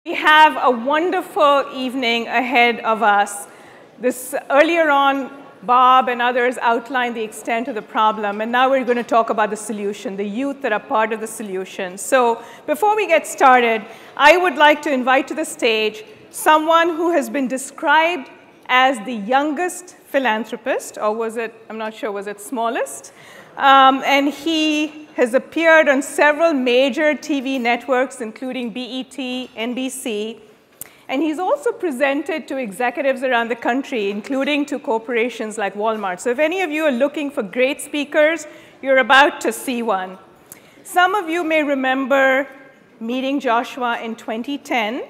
We have a wonderful evening ahead of us. Earlier on, Bob and others outlined the extent of the problem, and now we're going to talk about the solution, the youth that are part of the solution. So before we get started, I would like to invite to the stage someone who has been described as the youngest philanthropist, or was it, I'm not sure, was it smallest? And he has appeared on several major TV networks, including BET, NBC, and he's also presented to executives around the country, including to corporations like Walmart. So if any of you are looking for great speakers, you're about to see one. Some of you may remember meeting Joshua in 2010,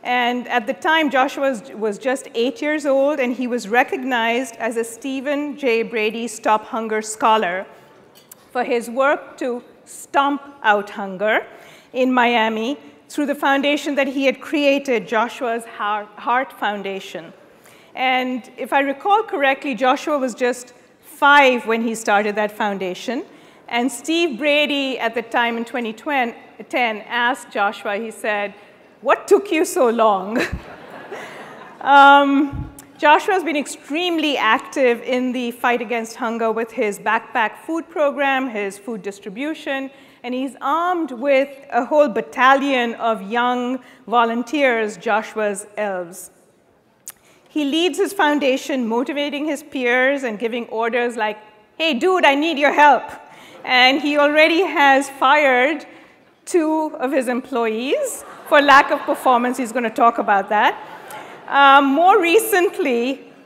and at the time, Joshua was just 8 years old, and he was recognized as a Stephen J. Brady STOP Hunger Scholar for his work to stomp out hunger in Miami through the foundation that he had created, Joshua's Heart Foundation. And if I recall correctly, Joshua was just 5 when he started that foundation. And Steve Brady, at the time in 2010, asked Joshua, he said, "What took you so long?" Joshua's been extremely active in the fight against hunger with his backpack food program, his food distribution, and he's armed with a whole battalion of young volunteers, Joshua's Elves. He leads his foundation motivating his peers and giving orders like, "Hey, dude, I need your help." And he already has fired 2 of his employees for lack of performance. He's going to talk about that. More recently,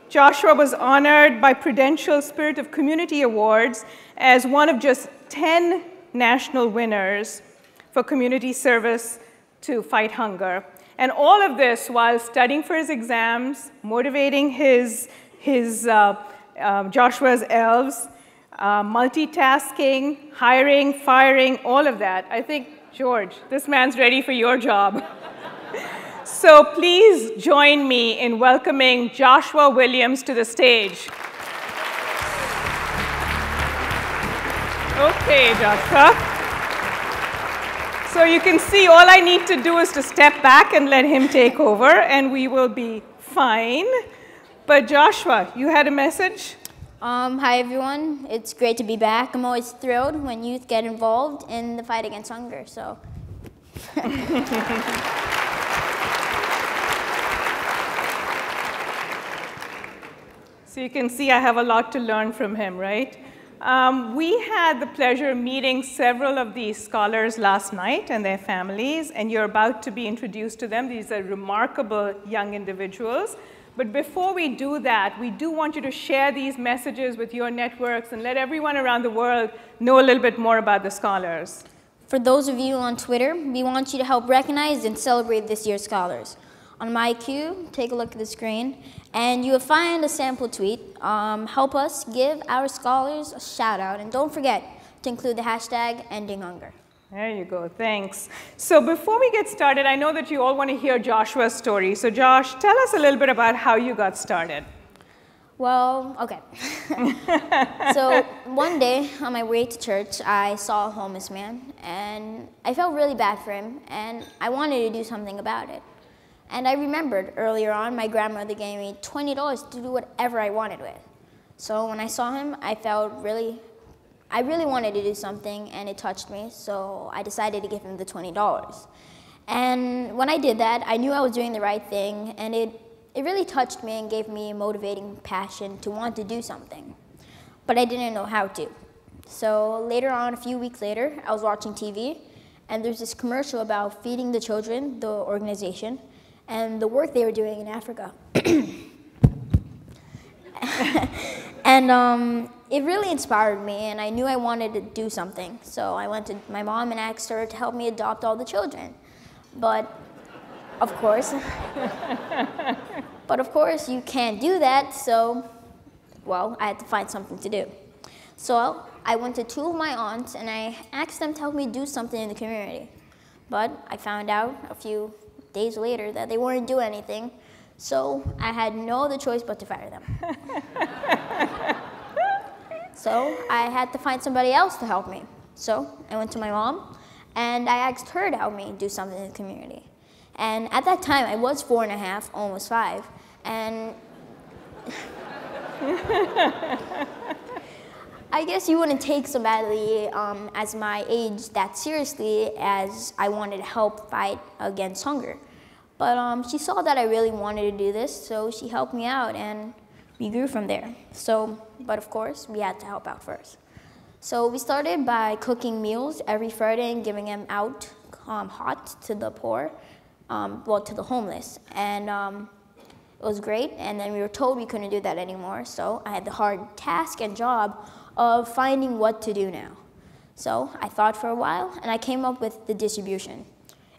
Joshua was honored by Prudential Spirit of Community Awards as one of just 10 national winners for community service to fight hunger. And all of this while studying for his exams, motivating Joshua's Elves, multitasking, hiring, firing, all of that. I think, George, this man's ready for your job. So please join me in welcoming Joshua Williams to the stage. Okay, Joshua. So you can see all I need to do is to step back and let him take over, and we will be fine. But Joshua, you had a message? Hi, everyone. It's great to be back. I'm always thrilled when youth get involved in the fight against hunger, so. So you can see I have a lot to learn from him, right? We had the pleasure of meeting several of these scholars last night and their families, and you're about to be introduced to them. These are remarkable young individuals. But before we do that, we do want you to share these messages with your networks and let everyone around the world know a little bit more about the scholars. For those of you on Twitter, we want you to help recognize and celebrate this year's scholars. On my cue, take a look at the screen, and you will find a sample tweet. Help us give our scholars a shout out, and don't forget to include the hashtag #EndingHunger. There you go, thanks. So before we get started, I know that you all want to hear Joshua's story. So Josh, tell us a little bit about how you got started. Well, okay. So one day on my way to church, I saw a homeless man, and I felt really bad for him, and I wanted to do something about it. And I remembered earlier on, my grandmother gave me $20 to do whatever I wanted with. So when I saw him, I really wanted to do something, and it touched me, so I decided to give him the $20. And when I did that, I knew I was doing the right thing, and it really touched me and gave me a motivating passion to want to do something. But I didn't know how to. So later on, a few weeks later, I was watching TV, and there's this commercial about Feeding the Children, the organization, and the work they were doing in Africa. And it really inspired me, and I knew I wanted to do something. So I went to my mom and asked her to help me adopt all the children. But of course, you can't do that, so, well, I had to find something to do. So I went to 2 of my aunts, and I asked them to help me do something in the community. But I found out a few days later that they weren't doing anything, so I had no other choice but to fire them. So I had to find somebody else to help me. So I went to my mom, and I asked her to help me do something in the community. And at that time, I was 4.5, almost 5. And I guess you wouldn't take somebody as my age that seriously, as I wanted to help fight against hunger. But she saw that I really wanted to do this, so she helped me out, and we grew from there. But of course, we had to help out first. So we started by cooking meals every Friday and giving them out hot to the poor, to the homeless. And it was great, and then we were told we couldn't do that anymore, so I had the hard task and job of finding what to do now. So I thought for a while, and I came up with the distribution.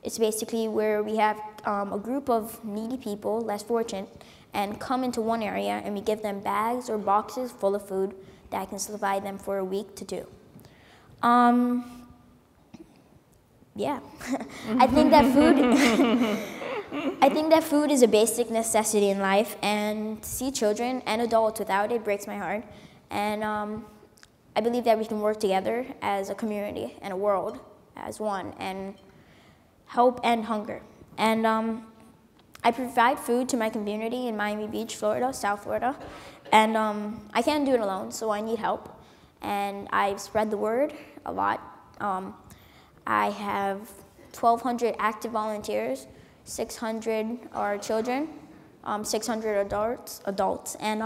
It's basically where we have a group of needy people, less fortunate, and come into one area, and we give them bags or boxes full of food that can supply them for a week to 2. Yeah, I think that food is a basic necessity in life, and to see children and adults without it breaks my heart. And I believe that we can work together as a community and a world as one and help end hunger. And I provide food to my community in Miami Beach, Florida, South Florida. And I can't do it alone, so I need help. And I've spread the word a lot. I have 1,200 active volunteers, 600 are children, 600 adults. And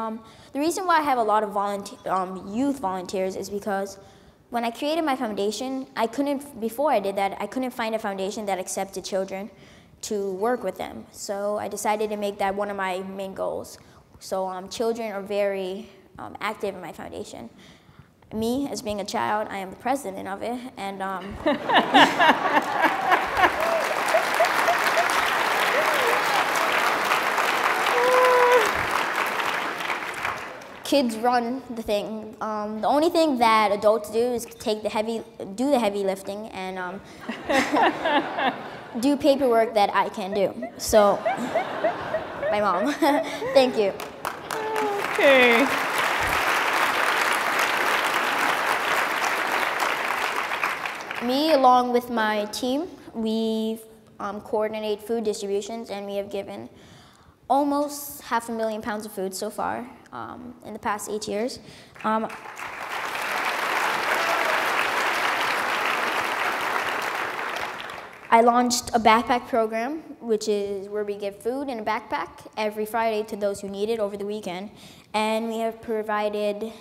the reason why I have a lot of youth volunteers is because when I created my foundation, before I did that, I couldn't find a foundation that accepted children to work with them. So I decided to make that one of my main goals. So children are very active in my foundation. Me, as being a child, I am the president of it, and kids run the thing. The only thing that adults do is do the heavy lifting and do paperwork that I can do. So, my mom. Thank you. Okay. Me, along with my team, we coordinate food distributions, and we have given almost 500,000 pounds of food so far in the past 8 years. I launched a backpack program, which is where we give food in a backpack every Friday to those who need it over the weekend. And we have provided,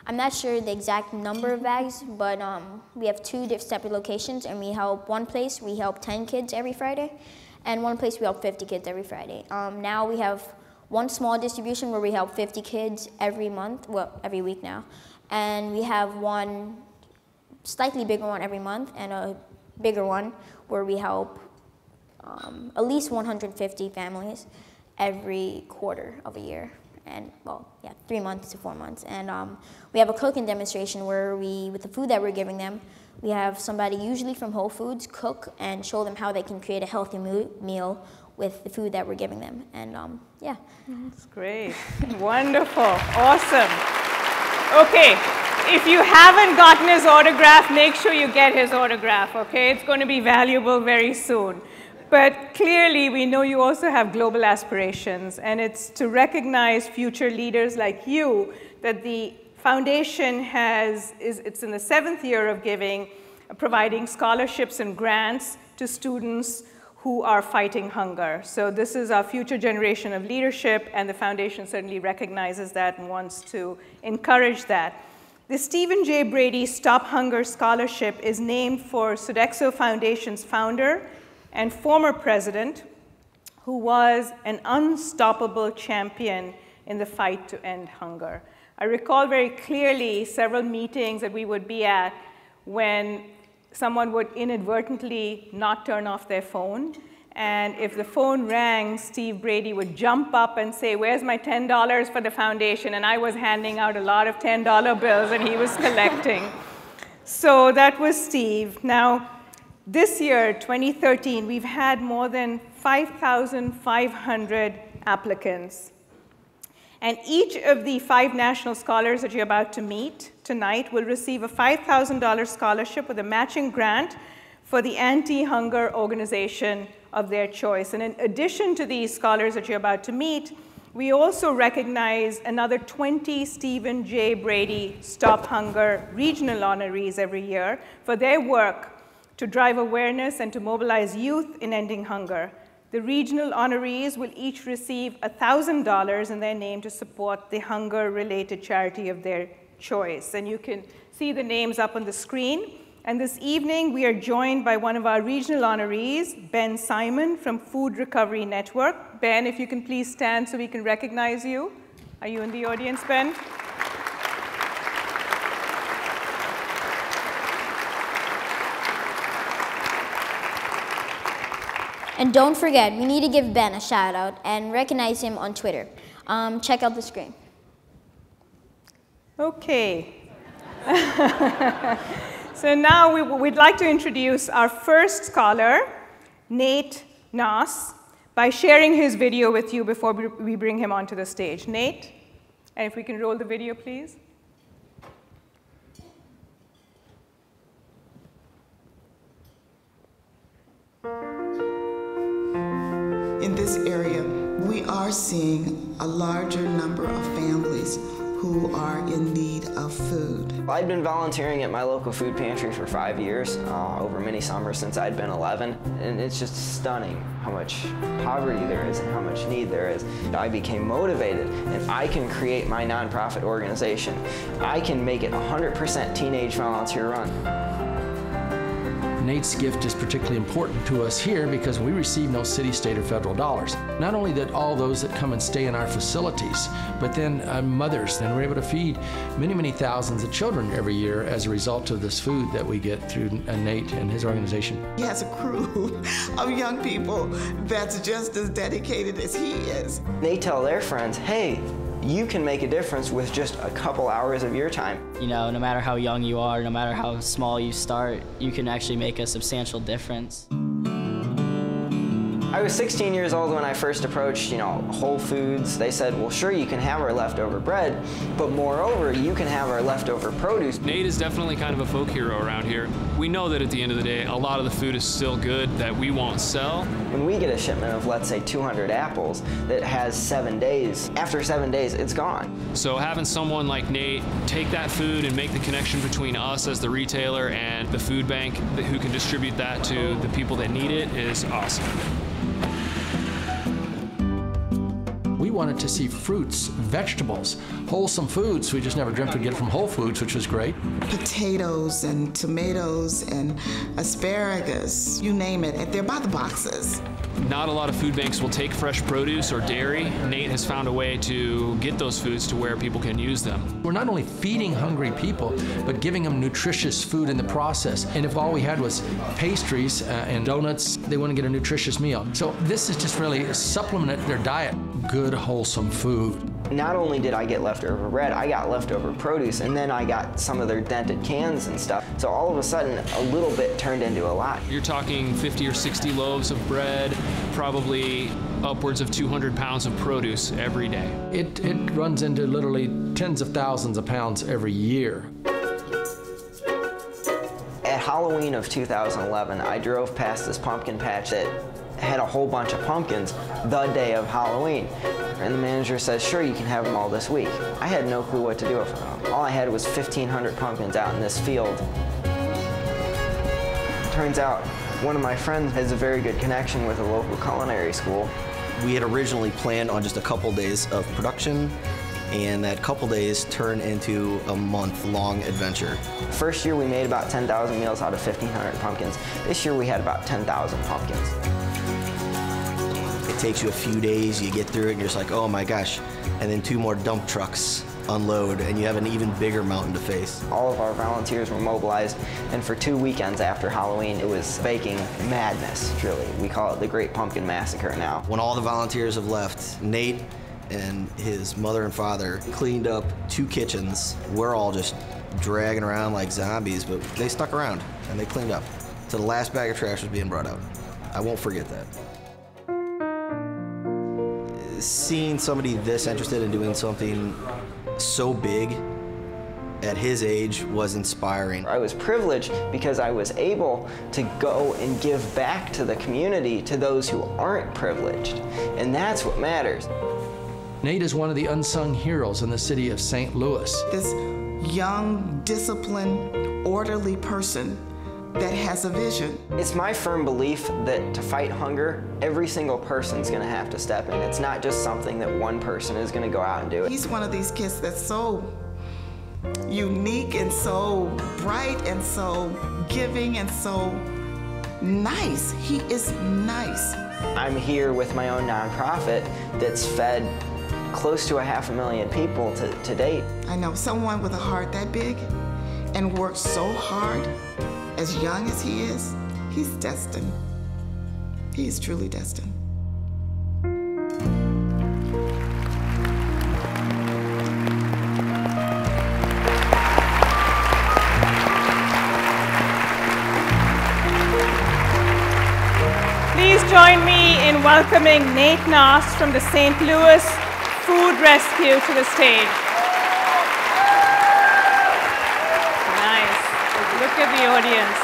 I'm not sure the exact number of bags, but we have 2 separate locations, and one place we help 10 kids every Friday, and one place we help 50 kids every Friday. Now we have one small distribution where we help 50 kids every week now. And we have one slightly bigger one every month, and a bigger one where we help at least 150 families every quarter of a year. And 3 months to 4 months. And we have a cooking demonstration where with the food that we're giving them, we have somebody usually from Whole Foods cook and show them how they can create a healthy meal with the food that we're giving them. And yeah. That's great. Wonderful. Awesome. Okay. If you haven't gotten his autograph, make sure you get his autograph, okay? It's going to be valuable very soon. But clearly, we know you also have global aspirations, and it's to recognize future leaders like you that the foundation it's in the 7th year of providing scholarships and grants to students who are fighting hunger. So this is our future generation of leadership, and the foundation certainly recognizes that and wants to encourage that. The Stephen J. Brady STOP Hunger Scholarship is named for Sodexo Foundation's founder and former president, who was an unstoppable champion in the fight to end hunger. I recall very clearly several meetings that we would be at when someone would inadvertently not turn off their phone. And if the phone rang, Steve Brady would jump up and say, "Where's my $10 for the foundation?" And I was handing out a lot of $10 bills, and he was collecting. So that was Steve. Now, this year, 2013, we've had more than 5,500 applicants. And each of the 5 national scholars that you're about to meet tonight will receive a $5,000 scholarship with a matching grant for the anti-hunger organization of their choice. And in addition to these scholars that you're about to meet, we also recognize another 20 Stephen J. Brady STOP Hunger regional honorees every year for their work to drive awareness and to mobilize youth in ending hunger. The regional honorees will each receive $1,000 in their name to support the hunger-related charity of their choice. And you can see the names up on the screen. And this evening, we are joined by one of our regional honorees, Ben Simon from Food Recovery Network. Ben, if you can please stand so we can recognize you. Are you in the audience, Ben? And don't forget, we need to give Ben a shout out and recognize him on Twitter. Check out the screen. Okay. So now we'd like to introduce our first scholar, Nate Nass, by sharing his video with you before we bring him onto the stage. Nate, and if we can roll the video, please. In this area, we are seeing a larger number of families who are in need of food. I'd been volunteering at my local food pantry for 5 years, over many summers since I'd been 11, and it's just stunning how much poverty there is and how much need there is. I became motivated, and I can create my nonprofit organization. I can make it 100% teenage volunteer run. Nate's gift is particularly important to us here because we receive no city, state, or federal dollars. Not only that all those that come and stay in our facilities, but then mothers, and we're able to feed many, many thousands of children every year as a result of this food that we get through Nate and his organization. He has a crew of young people that's just as dedicated as he is. They tell their friends, hey, you can make a difference with just a couple hours of your time. You know, no matter how young you are, no matter how small you start, you can actually make a substantial difference. I was 16 years old when I first approached, Whole Foods. They said, well, sure, you can have our leftover bread, but moreover, you can have our leftover produce. Nate is definitely kind of a folk hero around here. We know that at the end of the day, a lot of the food is still good that we won't sell. When we get a shipment of, let's say, 200 apples that has 7 days, after 7 days, it's gone. So having someone like Nate take that food and make the connection between us as the retailer and the food bank who can distribute that to the people that need it is awesome. We wanted to see fruits, vegetables, wholesome foods. We just never dreamt we'd get it from Whole Foods, which was great. Potatoes and tomatoes and asparagus, you name it, and they're by the boxes. Not a lot of food banks will take fresh produce or dairy. Nate has found a way to get those foods to where people can use them. We're not only feeding hungry people, but giving them nutritious food in the process. And if all we had was pastries and donuts, they wouldn't get a nutritious meal. So this is just really supplement their diet. Good, wholesome food. Not only did I get leftover bread, I got leftover produce, and then I got some of their dented cans and stuff. So all of a sudden, a little bit turned into a lot. You're talking 50 or 60 loaves of bread, probably upwards of 200 pounds of produce every day. It runs into literally tens of thousands of pounds every year. At Halloween of 2011, I drove past this pumpkin patch that had a whole bunch of pumpkins the day of Halloween. And the manager says, sure, you can have them all this week. I had no clue what to do with them. All I had was 1,500 pumpkins out in this field. Turns out, one of my friends has a very good connection with a local culinary school. We had originally planned on just a couple days of production, and that couple days turned into a month-long adventure. First year we made about 10,000 meals out of 1,500 pumpkins. This year we had about 10,000 pumpkins. It takes you a few days, you get through it, and you're just like, oh my gosh. And then 2 more dump trucks unload, and you have an even bigger mountain to face. All of our volunteers were mobilized, and for 2 weekends after Halloween, it was baking madness, truly. We call it the Great Pumpkin Massacre now. When all the volunteers have left, Nate and his mother and father cleaned up 2 kitchens. We're all just dragging around like zombies, but they stuck around, and they cleaned up. So the last bag of trash was being brought out. I won't forget that. Seeing somebody this interested in doing something so big at his age was inspiring. I was privileged because I was able to go and give back to the community, to those who aren't privileged, and that's what matters. Nate is one of the unsung heroes in the city of St. Louis. This young, disciplined, orderly person that has a vision. It's my firm belief that to fight hunger, every single person's gonna have to step in. It's not just something that one person is gonna go out and do it. He's one of these kids that's so unique and so bright and so giving and so nice. He is nice. I'm here with my own nonprofit that's fed close to 500,000 people to date. I know someone with a heart that big and works so hard, as young as he is, he's destined. He is truly destined. Please join me in welcoming Nate Noss from the St. Louis Food Rescue to the stage. Nice. Look at the audience.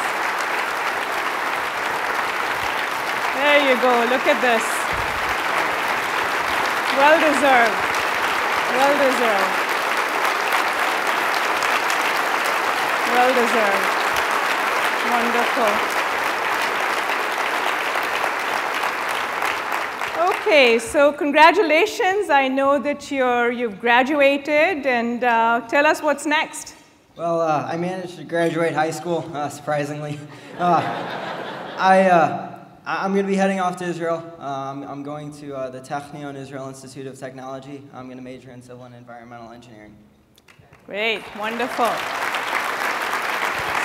There you go. Look at this. Well deserved. Well deserved. Well deserved. Wonderful. Okay, so congratulations. I know that you've graduated, and tell us what's next. Well, I managed to graduate high school, surprisingly. I'm going to be heading off to Israel. I'm going to the Technion Israel Institute of Technology. I'm going to major in civil and environmental engineering. Great, wonderful.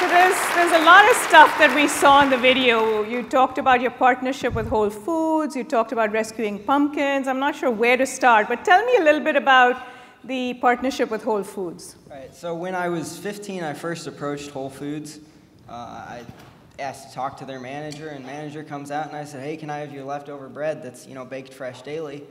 So there's a lot of stuff that we saw in the video. You talked about your partnership with Whole Foods. You talked about rescuing pumpkins. I'm not sure where to start, but tell me a little bit about the partnership with Whole Foods. Right. So when I was 15, I first approached Whole Foods. I asked to talk to their manager, and manager comes out, and I said, "Hey, can I have your leftover bread that's baked fresh daily?"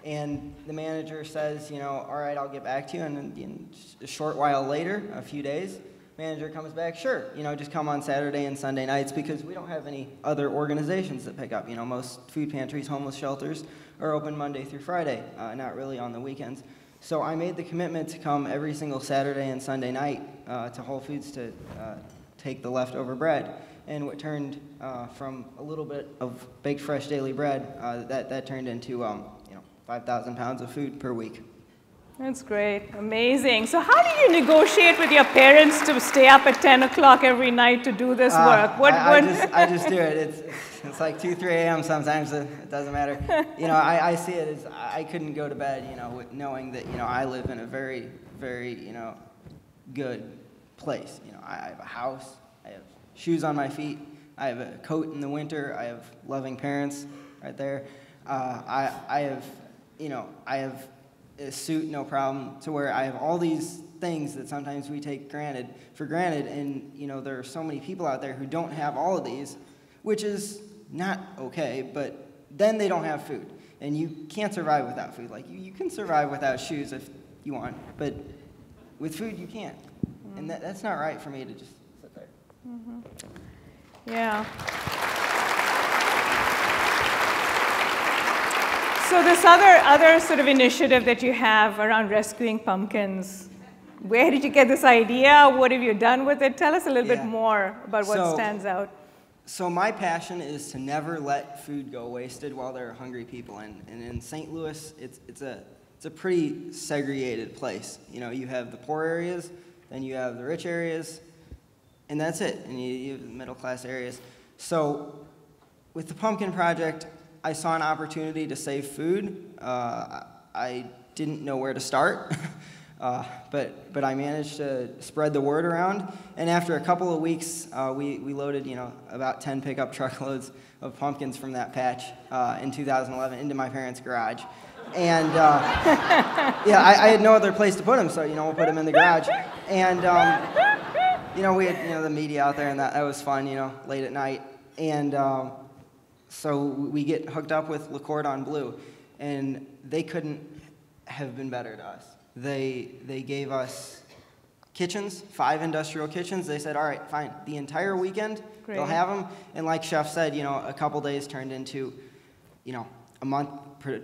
And the manager says, "All right, I'll get back to you." And a short while later, a few days, manager comes back, "Sure, just come on Saturday and Sunday nights because we don't have any other organizations that pick up. Most food pantries, homeless shelters are open Monday through Friday, not really on the weekends." So I made the commitment to come every single Saturday and Sunday night to Whole Foods to take the leftover bread. And what turned from a little bit of baked fresh daily bread, that turned into 5,000 pounds of food per week. That's great, amazing. So how do you negotiate with your parents to stay up at 10 o'clock every night to do this work? I just do it. It's like 2, 3 a.m. sometimes. It doesn't matter. I see it as I couldn't go to bed, knowing that I live in a very, very good place. I have a house. I have shoes on my feet. I have a coat in the winter. I have loving parents right there. I have a suit, no problem, to where I have all these things that sometimes we take for granted, and there are so many people out there who don't have all of these, which is not okay, but then they don't have food, and you can't survive without food. Like, you can survive without shoes if you want, but with food you can't, and that's not right for me to just sit there. Mm-hmm. Yeah. So this other sort of initiative that you have around rescuing pumpkins, where did you get this idea? What have you done with it? Tell us a little bit more about what stands out. So my passion is to never let food go wasted while there are hungry people. And in St. Louis, it's a pretty segregated place. You have the poor areas, then you have the rich areas, and that's it. And you have the middle class areas. So with the Pumpkin Project, I saw an opportunity to save food. I didn't know where to start, but I managed to spread the word around. And after a couple of weeks, we loaded about 10 pickup truckloads of pumpkins from that patch in 2011 into my parents' garage. And I had no other place to put them, so we'll put them in the garage. And we had the media out there, and that was fun, late at night. And so we get hooked up with Le Cordon Bleu, and they couldn't have been better to us. They gave us kitchens, 5 industrial kitchens. They said, all right, fine, the entire weekend, Great. they'll have them. And like Chef said, you know, a couple days turned into, you know, a month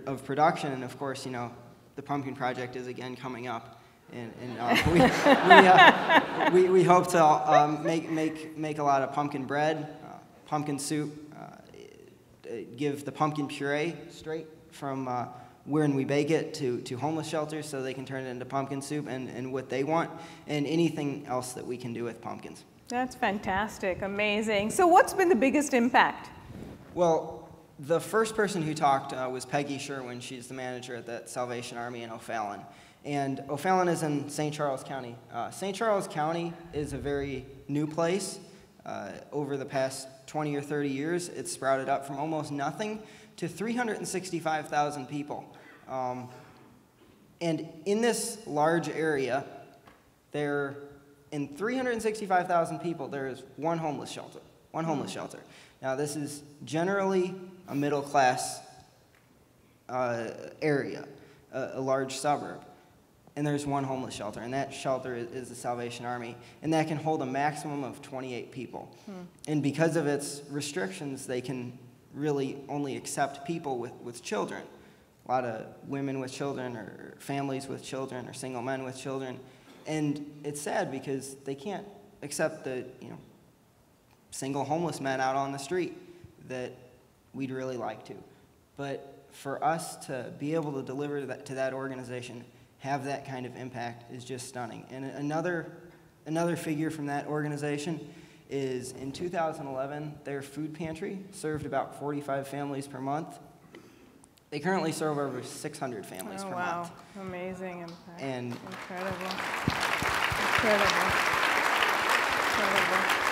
of production. And of course, you know, the Pumpkin Project is again coming up. And we hope to make a lot of pumpkin bread, pumpkin soup, give the pumpkin puree straight from when we bake it to homeless shelters so they can turn it into pumpkin soup and what they want, and anything else that we can do with pumpkins. That's fantastic, amazing. So what's been the biggest impact? Well, the first person who talked was Peggy Sherwin. She's the manager at the Salvation Army in O'Fallon. And O'Fallon is in St. Charles County. St. Charles County is a very new place. Over the past 20 or 30 years, it's sprouted up from almost nothing to 365,000 people. And in this large area, in 365,000 people, there is one homeless shelter. One homeless shelter. Now, this is generally a middle-class area, a large suburb. And there's one homeless shelter, and that shelter is the Salvation Army, and that can hold a maximum of 28 people. And because of its restrictions, they can really only accept people with children. A lot of women with children, or families with children, or single men with children. And it's sad because they can't accept the, you know, single homeless men out on the street that we'd really like to. But for us to be able to deliver to that organization, have that kind of impact, is just stunning. And another figure from that organization is in 2011, their food pantry served about 45 families per month. They currently serve over 600 families per month. Amazing impact. And Incredible. Incredible. Incredible.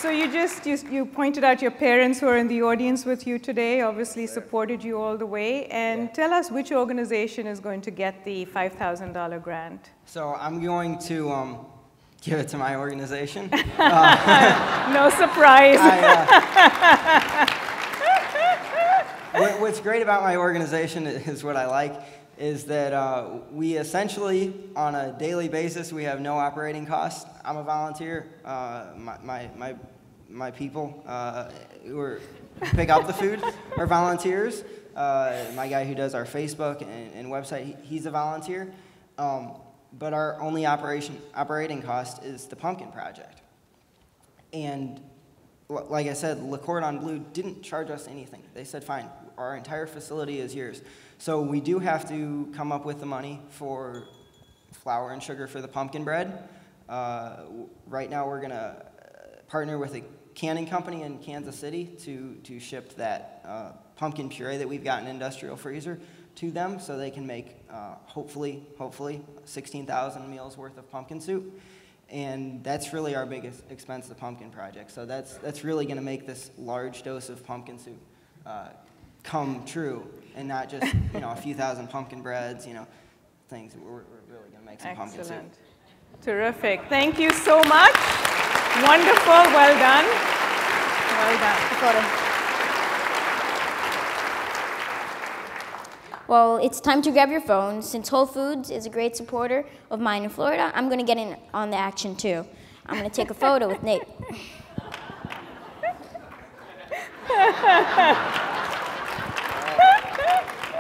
So you pointed out your parents who are in the audience with you today, obviously supported you all the way. And tell us which organization is going to get the $5,000 grant. so I'm going to give it to my organization. No surprise. What's great about my organization is what I like is that we essentially, on a daily basis, we have no operating costs. I'm a volunteer. My people who pick up the food are volunteers. My guy who does our Facebook and website, he's a volunteer. But our only operating cost is the Pumpkin Project. And like I said, Le Cordon Bleu didn't charge us anything. They said, fine, our entire facility is yours. So we do have to come up with the money for flour and sugar for the pumpkin bread. Right now we're going to partner with a canning company in Kansas City to ship that pumpkin puree that we've got in an industrial freezer to them so they can make, hopefully, 16,000 meals worth of pumpkin soup. And that's really our biggest expense, the Pumpkin Project. So that's really going to make this large dose of pumpkin soup come true, and not just, you know, a few thousand pumpkin breads, you know, things. We're really going to make some pumpkin soup. Terrific. Thank you so much. Wonderful. Well done. Well done. Well, it's time to grab your phone. Since Whole Foods is a great supporter of mine in Florida, I'm going to get in on the action too. I'm going to take a photo with Nate.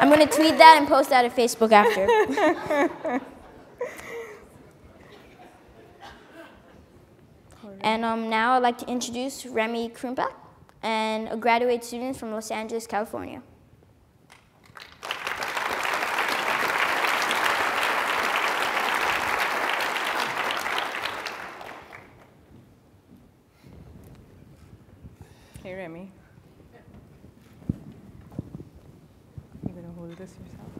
I'm going to tweet that and post that at Facebook after. And now I'd like to introduce Remy Krumpak, and a graduate student from Los Angeles, California. Hey, Remy. You going to hold this yourself?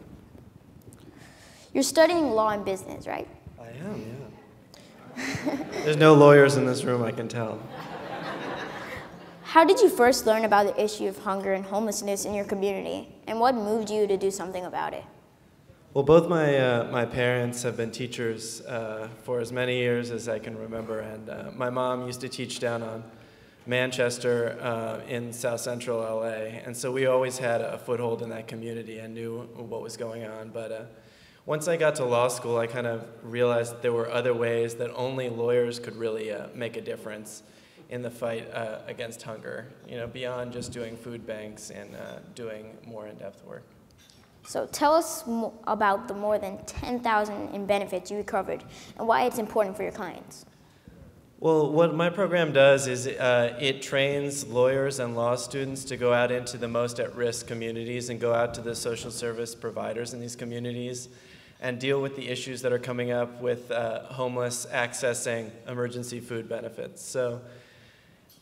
You're studying law and business, right? I am, yeah. There's no lawyers in this room, I can tell. How did you first learn about the issue of hunger and homelessness in your community, and what moved you to do something about it? Well, both my parents have been teachers for as many years as I can remember, and my mom used to teach down on Manchester in South Central LA, and so we always had a foothold in that community and knew what was going on. But once I got to law school, I kind of realized that there were other ways that only lawyers could really make a difference in the fight against hunger, beyond just doing food banks and doing more in-depth work. So tell us about the more than 10,000 in benefits you recovered and why it's important for your clients. Well, what my program does is it trains lawyers and law students to go out into the most at-risk communities and go out to the social service providers in these communities and deal with the issues that are coming up with homeless accessing emergency food benefits. So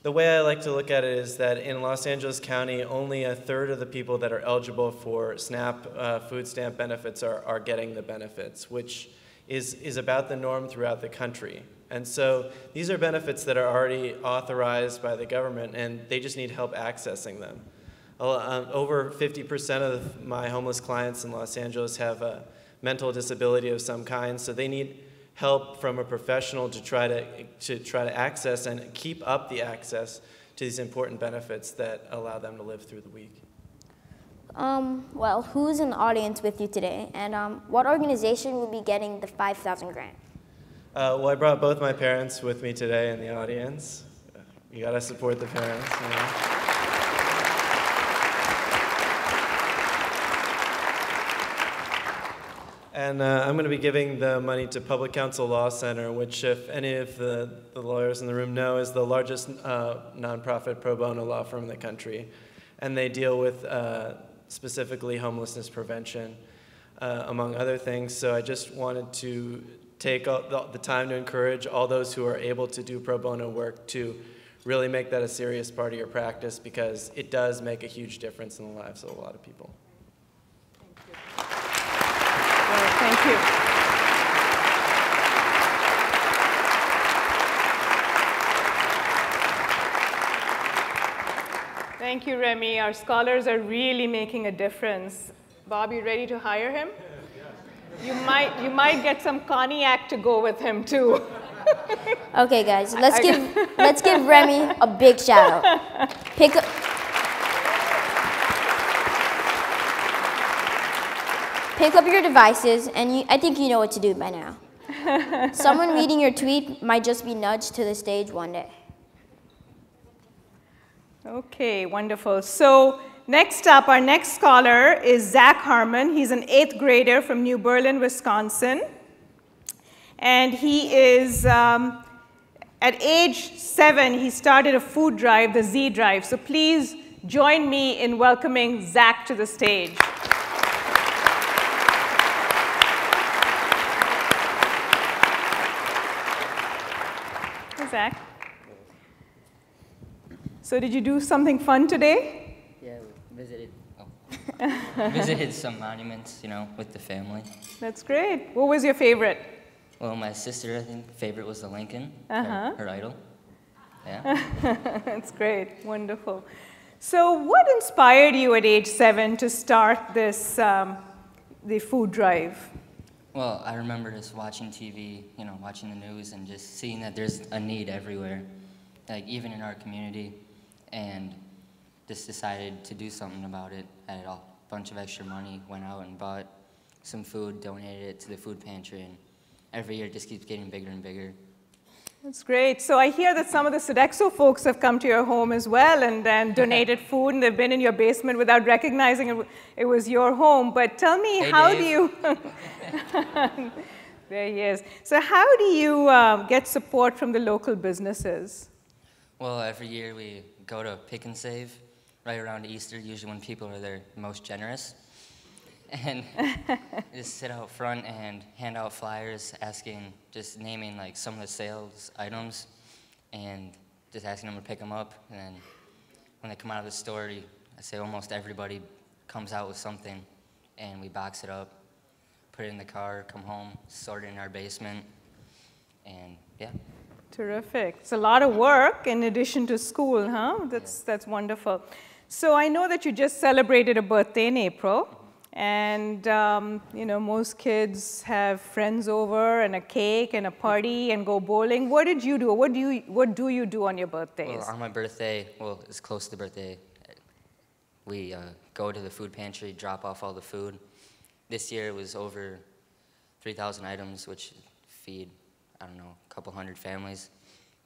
the way I like to look at it is that in Los Angeles County, only a third of the people that are eligible for SNAP food stamp benefits are getting the benefits, which is about the norm throughout the country. And so these are benefits that are already authorized by the government, and they just need help accessing them. Over 50% of my homeless clients in Los Angeles have a mental disability of some kind, so they need help from a professional to try to access and keep up the access to these important benefits that allow them to live through the week. Well, who's in the audience with you today, and what organization will be getting the 5,000 grant? Well, I brought both my parents with me today in the audience. You gotta support the parents. And I'm going to be giving the money to Public Counsel Law Center, which, if any of the lawyers in the room know, is the largest nonprofit pro bono law firm in the country. And they deal with specifically homelessness prevention, among other things. So I just wanted to take the time to encourage all those who are able to do pro bono work to really make that a serious part of your practice, because it does make a huge difference in the lives of a lot of people. Thank you. Thank you, Remy. Our scholars are really making a difference. Bob, you ready to hire him? You might get some cognac to go with him too. Okay, guys, let's give Remy a big shout out. Pick up your devices, and I think you know what to do by now. Someone reading your tweet might just be nudged to the stage one day. Okay, wonderful. So next up, our next scholar is Zach Harmon. He's an 8th grader from New Berlin, Wisconsin. And he is, at age 7, he started a food drive, the Z Drive. So please join me in welcoming Zach to the stage. Zach. So did you do something fun today? Yeah, we visited some monuments, with the family. That's great. What was your favorite? Well, my sister, I think, favorite was the Lincoln, her idol. Yeah. That's great. Wonderful. So what inspired you at age 7 to start this, the food drive? Well, I remember just watching TV, watching the news and just seeing that there's a need everywhere, like even in our community, and just decided to do something about it. I had a bunch of extra money, went out and bought some food, donated it to the food pantry, and every year it just keeps getting bigger and bigger. That's great. So I hear that some of the Sodexo folks have come to your home as well and then donated food, and they've been in your basement without recognizing it was your home. But tell me, hey, how Dave. Do you... There he is. So how do you get support from the local businesses? Well, every year we go to Pick and Save right around Easter, usually when people are their most generous. And just sit out front and hand out flyers just naming like some of the sales items and just asking them to pick them up. And then when they come out of the store, I say almost everybody comes out with something, and we box it up, put it in the car, come home, sort it in our basement, and yeah. Terrific. It's a lot of work in addition to school, huh? That's wonderful. So I know that you just celebrated a birthday in April. And, most kids have friends over and a cake and a party and go bowling. What did you do? What do you do on your birthdays? Well, on my birthday, it's close to the birthday, we go to the food pantry, drop off all the food. This year it was over 3,000 items, which feed, I don't know, a couple hundred families.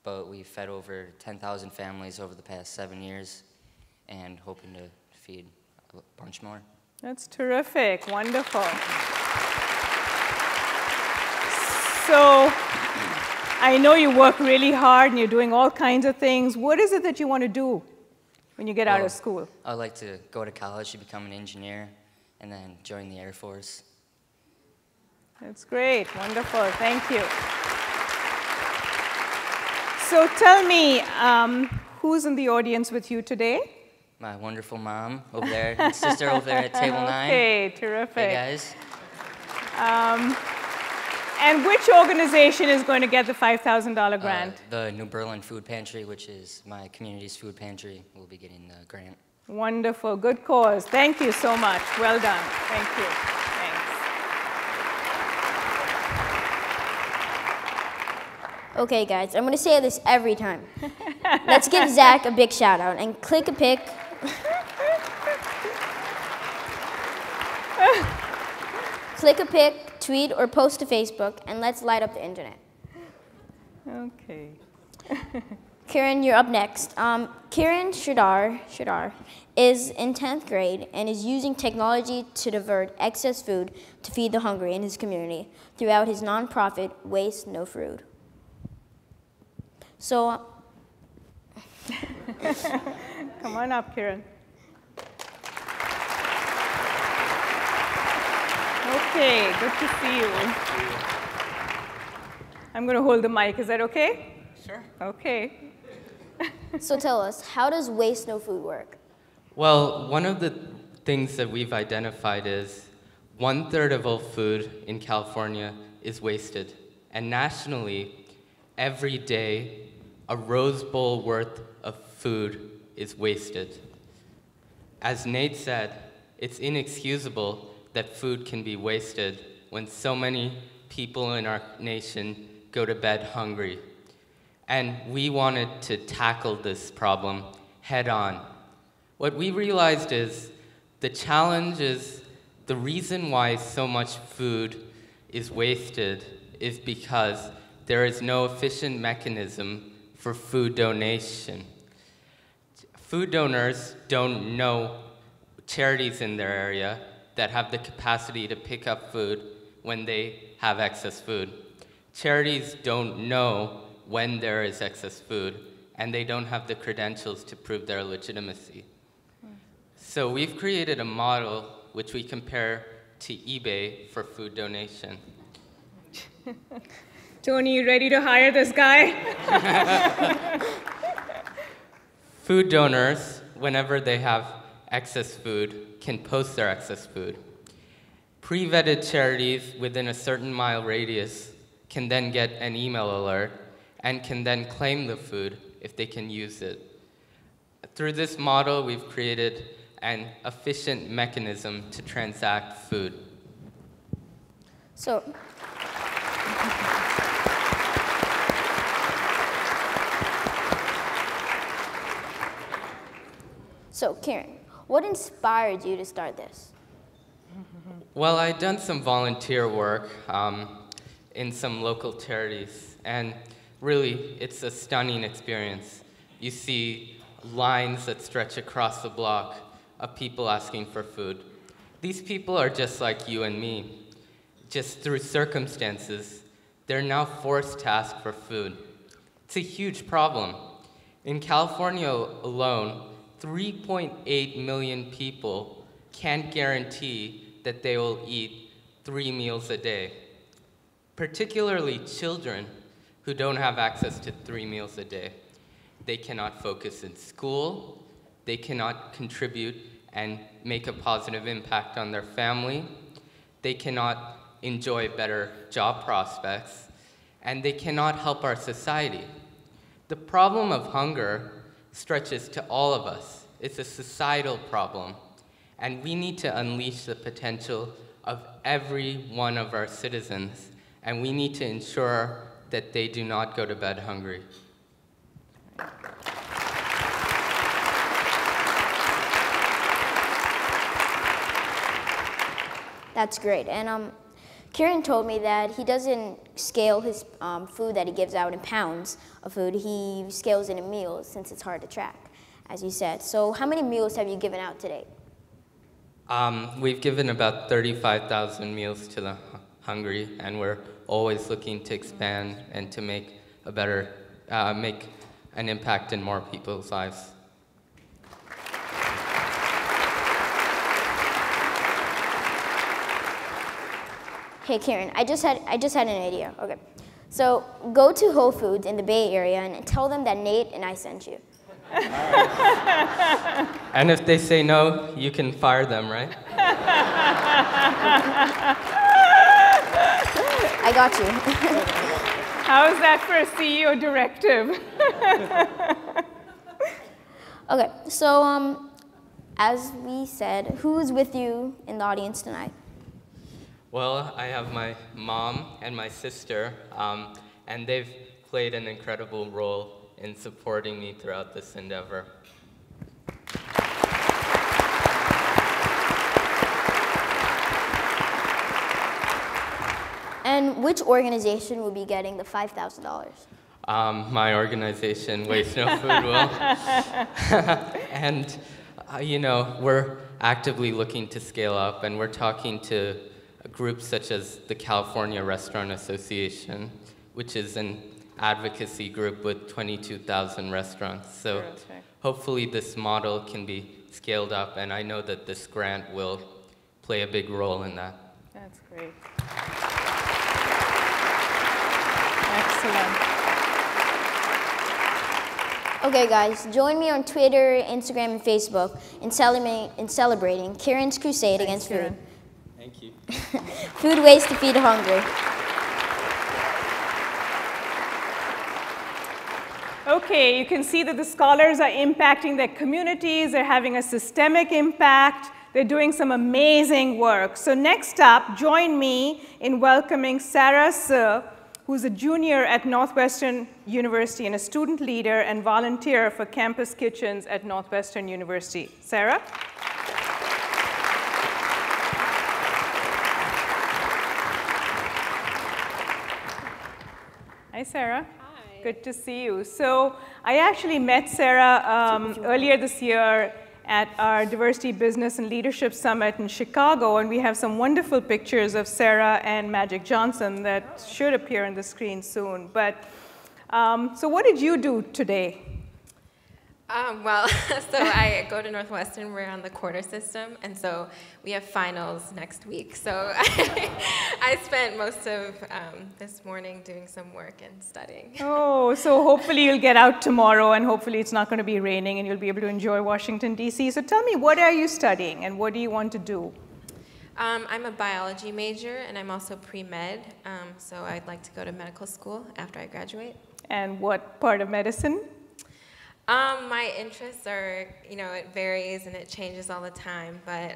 But we fed over 10,000 families over the past 7 years and hoping to feed a bunch more. That's terrific. Wonderful. So I know you work really hard and you're doing all kinds of things. What is it that you want to do when you get out of school? I'd like to go to college to become an engineer and then join the Air Force. That's great. Wonderful. Thank you. So tell me, who's in the audience with you today? My wonderful mom over there, and sister over there at table 9. Okay, terrific. Hey, guys. And which organization is going to get the $5,000 grant? The New Berlin Food Pantry, which is my community's food pantry, will be getting the grant. Wonderful. Good cause. Thank you so much. Well done. Thank you. Thanks. Okay, guys, I'm going to say this every time. Let's give Zach a big shout out and click a pic. Click a pic, tweet, or post to Facebook, and let's light up the internet. Okay. Kiran, you're up next. Kiran Sridhar is in 10th grade and is using technology to divert excess food to feed the hungry in his community throughout his nonprofit, Waste No Food. So, come on up, Kiran. Okay, good to see you. I'm going to hold the mic. Is that okay? Sure. Okay. So tell us, how does Waste No Food work? Well, one of the things that we've identified is 1/3 of all food in California is wasted. And nationally, every day, a Rose Bowl worth of food is wasted. As Nate said, it's inexcusable that food can be wasted when so many people in our nation go to bed hungry. And we wanted to tackle this problem head on. What we realized is the challenge is the reason why so much food is wasted is because there is no efficient mechanism for food donation. Food donors don't know charities in their area that have the capacity to pick up food when they have excess food. Charities don't know when there is excess food, and they don't have the credentials to prove their legitimacy. So we've created a model which we compare to eBay for food donation. Tony, you ready to hire this guy? Food donors, whenever they have excess food, can post their excess food. Pre-vetted charities within a certain mile radius can then get an email alert and can then claim the food if they can use it. Through this model, we've created an efficient mechanism to transact food. So, Kiran, what inspired you to start this? Well, I'd done some volunteer work in some local charities, and really, it's a stunning experience. You see lines that stretch across the block of people asking for food. These people are just like you and me. Just through circumstances, they're now forced to ask for food. It's a huge problem. In California alone, 3.8 million people can't guarantee that they will eat 3 meals a day. Particularly children who don't have access to 3 meals a day. They cannot focus in school, they cannot contribute and make a positive impact on their family, they cannot enjoy better job prospects, and they cannot help our society. The problem of hunger stretches to all of us. It's a societal problem, and we need to unleash the potential of every one of our citizens, and we need to ensure that they do not go to bed hungry. That's great. And Kiran told me that he doesn't scale his food that he gives out in pounds of food. He scales it in meals since it's hard to track, as you said. So how many meals have you given out today? We've given about 35,000 meals to the hungry, and we're always looking to expand and to make a better, make an impact in more people's lives. Hey Kiran, I just had an idea. Okay, so go to Whole Foods in the Bay Area and tell them that Nate and I sent you. And if they say no, you can fire them, right? I got you. How's that for a CEO directive? Okay, so as we said, who's with you in the audience tonight? Well, I have my mom and my sister, and they've played an incredible role in supporting me throughout this endeavor. And which organization will be getting the $5,000? My organization, Waste No Food, will. And, you know, we're actively looking to scale up, and we're talking to groups such as the California Restaurant Association, which is an advocacy group with 22,000 restaurants. So hopefully this model can be scaled up, and I know that this grant will play a big role in that. That's great. Excellent. Okay guys, join me on Twitter, Instagram, and Facebook in celebrating Kiran's crusade against food. Thank you. Food waste to feed the hungry. Okay, you can see that the scholars are impacting their communities. They're having a systemic impact. They're doing some amazing work. So next up, join me in welcoming Sarah Sir, who's a junior at Northwestern University and a student leader and volunteer for campus kitchens at Northwestern University. Sarah? Hi, Sarah. Hi. Good to see you. So I actually met Sarah earlier this year at our Diversity, Business, and Leadership Summit in Chicago, and we have some wonderful pictures of Sarah and Magic Johnson that should appear on the screen soon. But so what did you do today? Well, so I go to Northwestern, we're on the quarter system, and so we have finals next week. So I spent most of this morning doing some work and studying. Oh, so hopefully you'll get out tomorrow, and hopefully it's not going to be raining, and you'll be able to enjoy Washington, D.C. So tell me, what are you studying, and what do you want to do? I'm a biology major, and I'm also pre-med, so I'd like to go to medical school after I graduate. And what part of medicine? My interests are, you know, it varies and it changes all the time, but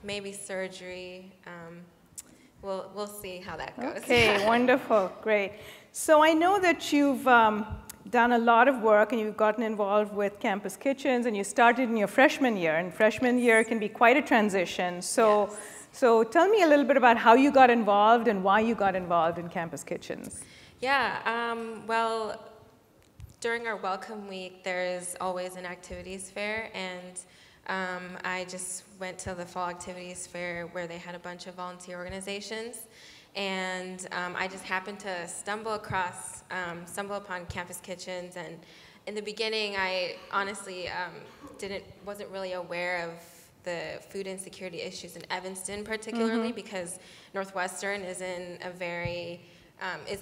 maybe surgery. We'll see how that goes. Okay, wonderful, great. So I know that you've done a lot of work and you've gotten involved with campus kitchens, and you started in your freshman year, and freshman year can be quite a transition. So, yes. So tell me a little bit about how you got involved and why you got involved in campus kitchens. Yeah, well, during our welcome week, there's always an activities fair, and I just went to the fall activities fair where they had a bunch of volunteer organizations, and I just happened to stumble upon campus kitchens, and in the beginning, I honestly wasn't really aware of the food insecurity issues in Evanston particularly, because Northwestern is in a very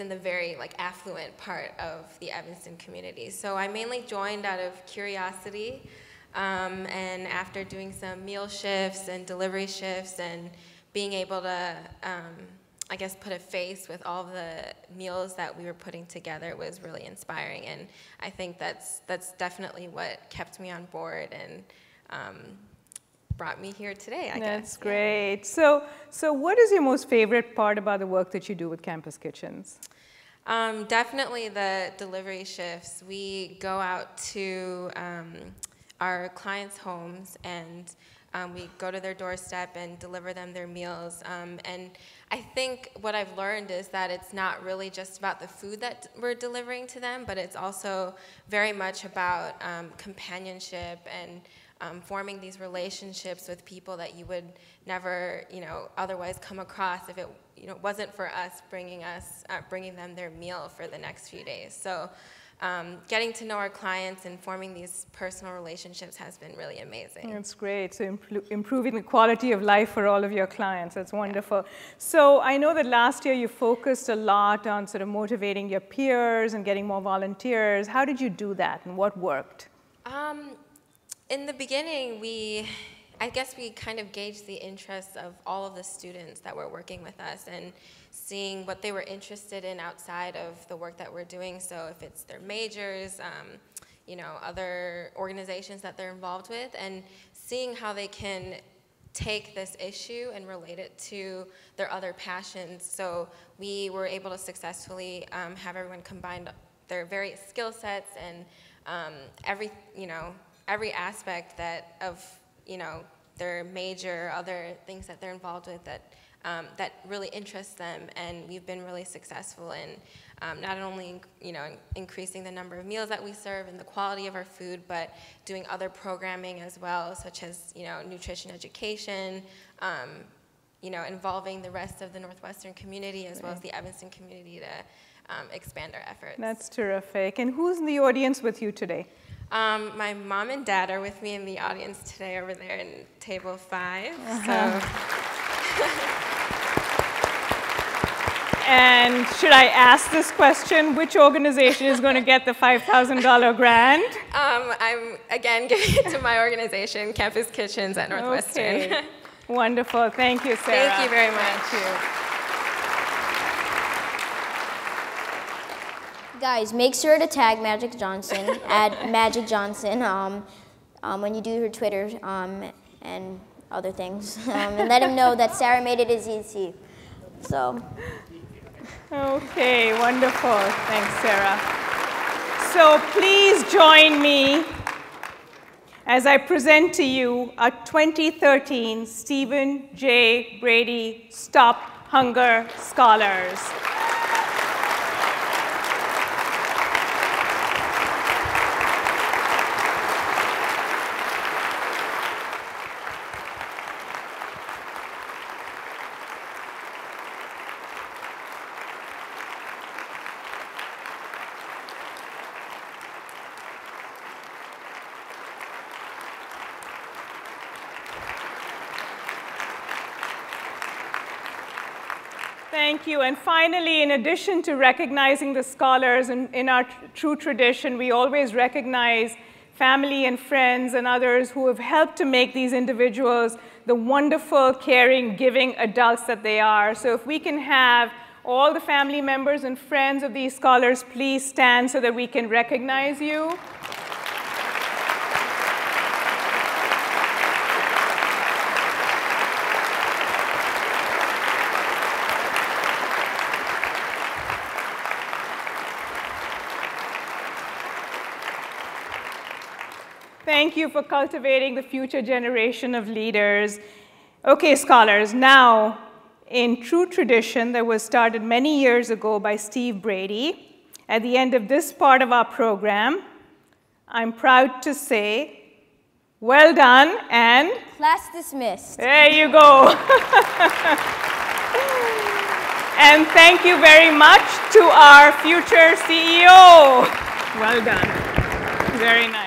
the very like affluent part of the Evanston community. So I mainly joined out of curiosity, and after doing some meal shifts and delivery shifts and being able to, I guess, put a face with all the meals that we were putting together was really inspiring, and I think that's definitely what kept me on board and brought me here today, I guess. That's great. So what is your most favorite part about the work that you do with campus kitchens? Definitely the delivery shifts. We go out to our clients' homes, and we go to their doorstep and deliver them their meals. And I think what I've learned is that it's not really just about the food that we're delivering to them, but it's also very much about companionship and forming these relationships with people that you would never, otherwise come across if it, wasn't for us bringing them their meal for the next few days. So getting to know our clients and forming these personal relationships has been really amazing. That's great. So improving the quality of life for all of your clients. That's wonderful. So I know that last year you focused a lot on sort of motivating your peers and getting more volunteers. How did you do that, and what worked? In the beginning, I guess we kind of gauged the interests of all of the students that were working with us and seeing what they were interested in outside of the work that we're doing. So if it's their majors, other organizations that they're involved with, and seeing how they can take this issue and relate it to their other passions. So we were able to successfully have everyone combine their various skill sets and every aspect of their major, other things that they're involved with that really interests them, and we've been really successful in not only increasing the number of meals that we serve and the quality of our food, but doing other programming as well, such as nutrition education, involving the rest of the Northwestern community as well as the Evanston community to expand our efforts. That's terrific. And who's in the audience with you today? My mom and dad are with me in the audience today over there in table 5. And should I ask this question? Which organization is going to get the $5,000 grant? I'm, again, giving it to my organization, Campus Kitchens at Northwestern. Okay. Wonderful. Thank you, Sarah. Thank you very much. Thank you. Guys, make sure to tag Magic Johnson at Magic Johnson when you do her Twitter and other things, and let him know that Sarah made it as easy. So. Okay, wonderful. Thanks, Sarah. So please join me as I present to you our 2013 Stephen J. Brady STOP Hunger Scholars. Thank you. And finally, in addition to recognizing the scholars in our true tradition, we always recognize family and friends and others who have helped to make these individuals the wonderful, caring, giving adults that they are. So if we can have all the family members and friends of these scholars, please stand so that we can recognize you. Thank you for cultivating the future generation of leaders. Okay, scholars, now, in true tradition that was started many years ago by Steve Brady, at the end of this part of our program, I'm proud to say, well done, and class dismissed. There you go. And thank you very much to our future CEO. Well done. Very nice.